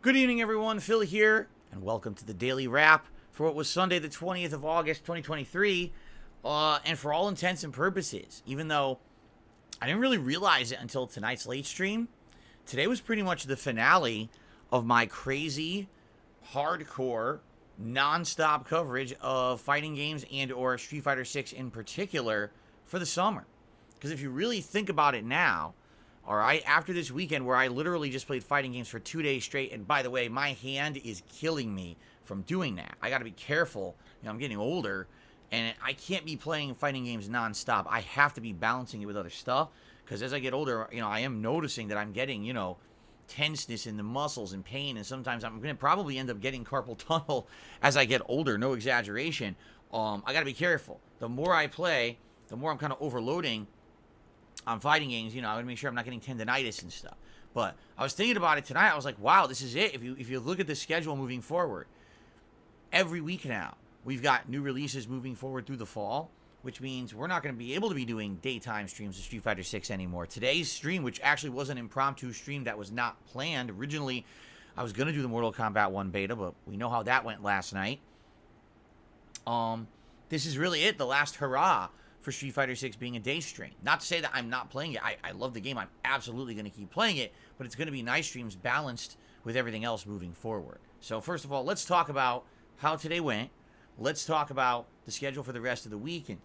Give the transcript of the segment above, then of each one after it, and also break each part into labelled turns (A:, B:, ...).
A: Good evening, everyone. Phil here, and welcome to the Daily Wrap for what was Sunday, the 20th of August, 2023. And for all intents and purposes, even though I didn't really realize it until tonight's late stream, today was pretty much the finale of my crazy, hardcore, non-stop coverage of fighting games and or Street Fighter 6 in particular for the summer. Because if you really think about it now, all right, after this weekend where I literally just played fighting games for 2 days straight, and by the way, my hand is killing me from doing that. I got to be careful. I'm getting older, and I can't be playing fighting games nonstop. I have to be balancing it with other stuff, because as I get older, I am noticing that I'm getting, tenseness in the muscles and pain, and sometimes I'm going to probably end up getting carpal tunnel as I get older. No exaggeration. I got to be careful. The more I play, the more I'm kind of overloading on fighting games. I want to make sure I'm not getting tendonitis and stuff. But I was thinking about it tonight. I was like, wow, this is it. If you look at the schedule moving forward, every week now we've got new releases moving forward through the fall, which means we're not going to be able to be doing daytime streams of Street Fighter 6 anymore. Today's stream, which actually was an impromptu stream that was not planned originally, I was going to do the Mortal Kombat 1 beta, but we know how that went last night. This is really it, the last hurrah for Street Fighter 6 being a day stream. Not to say that I'm not playing it. I love the game. I'm absolutely going to keep playing it, but it's going to be night streams balanced with everything else moving forward. So first of all, let's talk about how today went. Let's talk about the schedule for the rest of the week, and,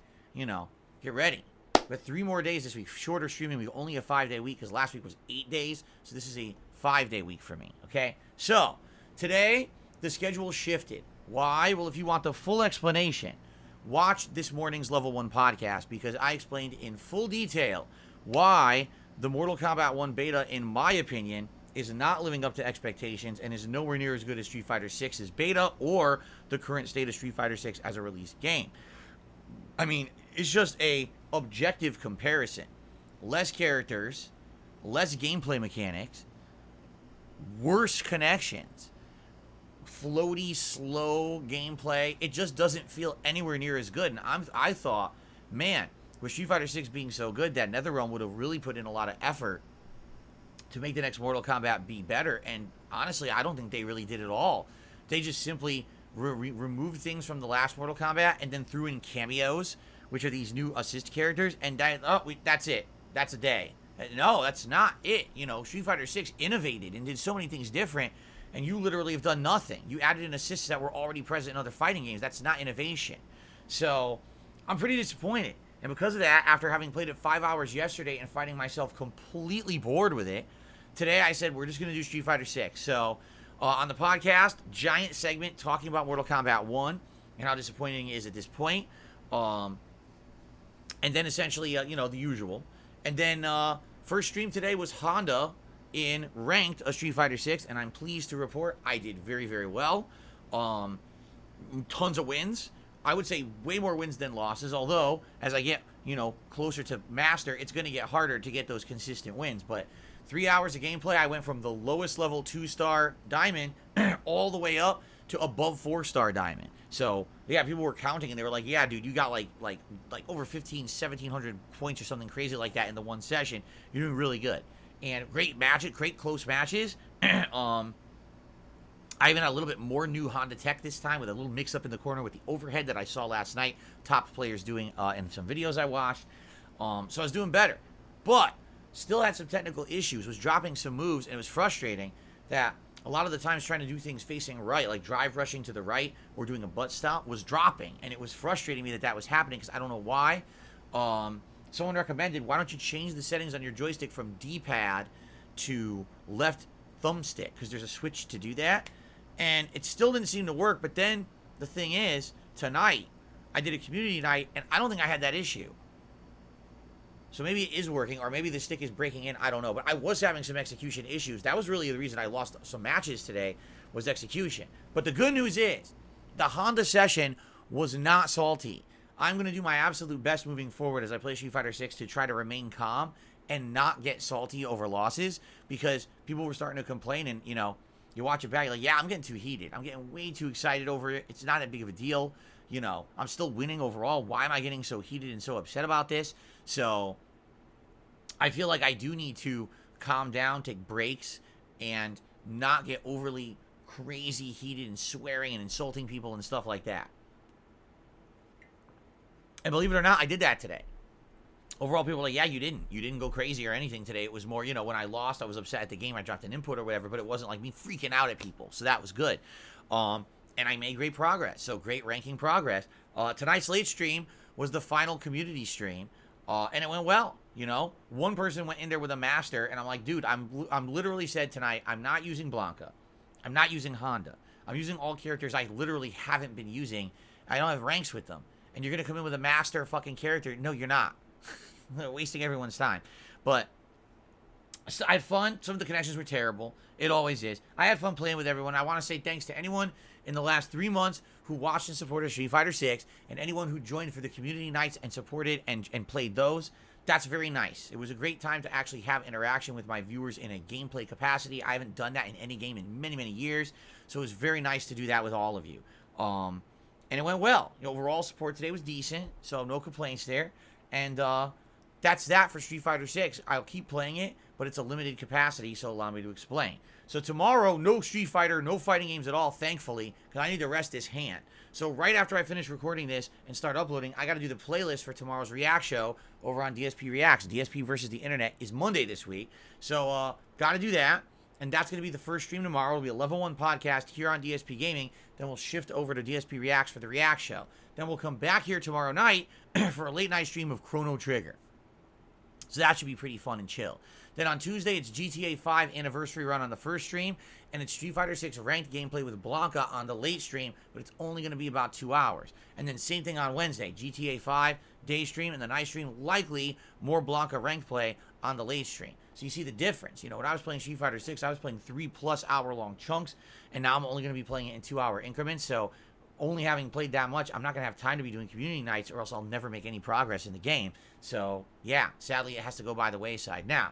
A: get ready. We have 3 more days this week. Shorter streaming. We've only a 5-day week because last week was 8 days, so this is a 5-day week for me, okay? So today, the schedule shifted. Why? Well, if you want the full explanation, watch this morning's Level 1 podcast, because I explained in full detail why the Mortal Kombat 1 beta, in my opinion, is not living up to expectations and is nowhere near as good as Street Fighter 6's beta or the current state of Street Fighter 6 as a released game. I mean, it's just a objective comparison. Less characters, less gameplay mechanics, worse connections, floaty, slow gameplay. It just doesn't feel anywhere near as good. And I thought, man, with Street Fighter 6 being so good, that NetherRealm would have really put in a lot of effort to make the next Mortal Kombat be better. And honestly, I don't think they really did at all. They just simply removed things from the last Mortal Kombat and then threw in cameos, which are these new assist characters, and that's it. That's a day. No, that's not it. Street Fighter 6 innovated and did so many things different, and you literally have done nothing. You added in assists that were already present in other fighting games. That's not innovation. So I'm pretty disappointed. And because of that, after having played it 5 hours yesterday and finding myself completely bored with it, today I said we're just going to do Street Fighter 6. So on the podcast, giant segment talking about Mortal Kombat 1 and how disappointing it is at this point. And then essentially, the usual. And then first stream today was Honda in ranked a Street Fighter 6, and I'm pleased to report I did very, very well. Tons of wins. I would say way more wins than losses, although as I get, closer to Master, it's going to get harder to get those consistent wins. But 3 hours of gameplay, I went from the lowest level 2-star diamond all the way up to above 4-star diamond. So, yeah, people were counting, and they were like, yeah, dude, you got like over 1,700 points or something crazy like that in the one session. You're doing really good. And great matches, great close matches. I even had a little bit more new Honda tech this time, with a little mix-up in the corner with the overhead that I saw last night. Top players doing in some videos I watched. So I was doing better. But still had some technical issues. Was dropping some moves, and it was frustrating that a lot of the times trying to do things facing right, like drive rushing to the right or doing a butt stop, was dropping. And it was frustrating me that was happening, because I don't know why. Someone recommended, why don't you change the settings on your joystick from D-pad to left thumbstick, because there's a switch to do that. And it still didn't seem to work. But then the thing is, tonight I did a community night, and I don't think I had that issue. So maybe it is working, or maybe the stick is breaking in. I don't know. But I was having some execution issues. That was really the reason I lost some matches today, was execution. But the good news is, the Honda session was not salty. I'm going to do my absolute best moving forward as I play Street Fighter 6 to try to remain calm and not get salty over losses, because people were starting to complain, and, you watch it back, you're like, yeah, I'm getting too heated. I'm getting way too excited over it. It's not that big of a deal. I'm still winning overall. Why am I getting so heated and so upset about this? So I feel like I do need to calm down, take breaks, and not get overly crazy heated and swearing and insulting people and stuff like that. And believe it or not, I did that today. Overall, people were like, yeah, you didn't go crazy or anything today. It was more, when I lost, I was upset at the game. I dropped an input or whatever, but it wasn't like me freaking out at people. So that was good. And I made great progress. So great ranking progress. Tonight's late stream was the final community stream. And it went well. One person went in there with a master, and I'm like, dude, I'm literally said tonight, I'm not using Blanca. I'm not using Honda. I'm using all characters I literally haven't been using. I don't have ranks with them. And you're going to come in with a master fucking character. No, you're not. Wasting everyone's time. But I had fun. Some of the connections were terrible. It always is. I had fun playing with everyone. I want to say thanks to anyone in the last 3 months who watched and supported Street Fighter 6, and anyone who joined for the community nights and supported and played those. That's very nice. It was a great time to actually have interaction with my viewers in a gameplay capacity. I haven't done that in any game in many, many years. So it was very nice to do that with all of you. And it went well. Overall support today was decent, so no complaints there. And that's that for Street Fighter 6. I'll keep playing it, but it's a limited capacity, so allow me to explain. So tomorrow, no Street Fighter, no fighting games at all, thankfully, because I need to rest this hand. So right after I finish recording this and start uploading, I got to do the playlist for tomorrow's React show over on DSP Reacts. DSP versus the Internet is Monday this week. So got to do that. And that's going to be the first stream tomorrow. It'll be a level 1 podcast here on DSP Gaming. Then we'll shift over to DSP Reacts for the React show. Then we'll come back here tomorrow night for a late night stream of Chrono Trigger. So that should be pretty fun and chill. Then on Tuesday, it's GTA 5 Anniversary Run on the first stream, and it's Street Fighter 6 Ranked Gameplay with Blanca on the late stream, but it's only going to be about 2 hours. And then same thing on Wednesday, GTA 5 Day stream, and the night stream, likely more Blanca Ranked Play on the late stream. So you see the difference. When I was playing Street Fighter 6, I was playing 3+ hour long chunks, and now I'm only going to be playing it in 2 hour increments, so only having played that much, I'm not going to have time to be doing community nights, or else I'll never make any progress in the game. So, yeah, sadly, it has to go by the wayside. Now,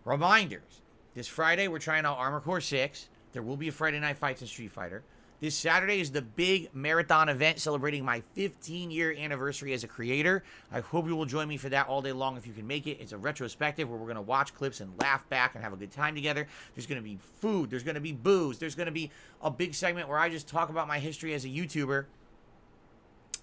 A: reminders. This Friday, we're trying out Armored Core 6. There will be a Friday Night Fights in Street Fighter. This Saturday is the big marathon event celebrating my 15-year anniversary as a creator. I hope you will join me for that all day long if you can make it. It's a retrospective where we're going to watch clips and laugh back and have a good time together. There's going to be food. There's going to be booze. There's going to be a big segment where I just talk about my history as a YouTuber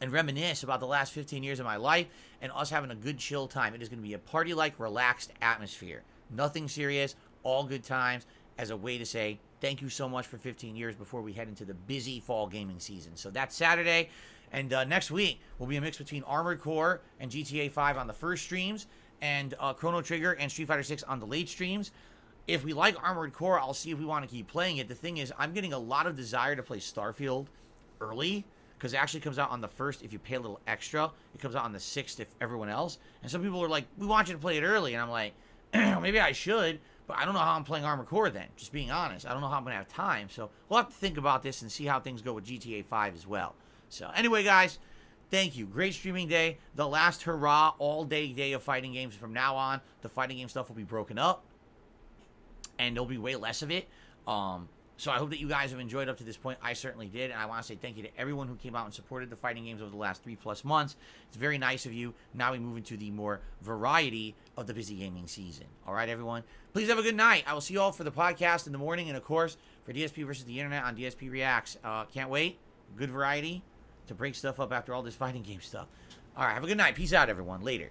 A: and reminisce about the last 15 years of my life and us having a good chill time. It is going to be a party-like, relaxed atmosphere. Nothing serious, all good times, as a way to say thank you so much for 15 years before we head into the busy fall gaming season. So that's Saturday, and next week will be a mix between Armored Core and GTA 5 on the first streams, and Chrono Trigger and Street Fighter 6 on the late streams. If we like Armored Core, I'll see if we want to keep playing it. The thing is, I'm getting a lot of desire to play Starfield early, because it actually comes out on the 1st if you pay a little extra. It comes out on the 6th if everyone else. And some people are like, we want you to play it early. And I'm like, maybe I should, but I don't know how I'm playing Armored Core then. Just being honest. I don't know how I'm going to have time. So we'll have to think about this and see how things go with GTA 5 as well. So anyway, guys, thank you. Great streaming day. The last hurrah all-day day of fighting games. From now on, the fighting game stuff will be broken up, and there'll be way less of it. So I hope that you guys have enjoyed up to this point. I certainly did, and I want to say thank you to everyone who came out and supported the fighting games over the last 3+ months. It's very nice of you. Now we move into the more variety of the busy gaming season. All right, everyone? Please have a good night. I will see you all for the podcast in the morning, and of course, for DSP versus the Internet on DSP Reacts. Can't wait. Good variety to break stuff up after all this fighting game stuff. All right, have a good night. Peace out, everyone. Later.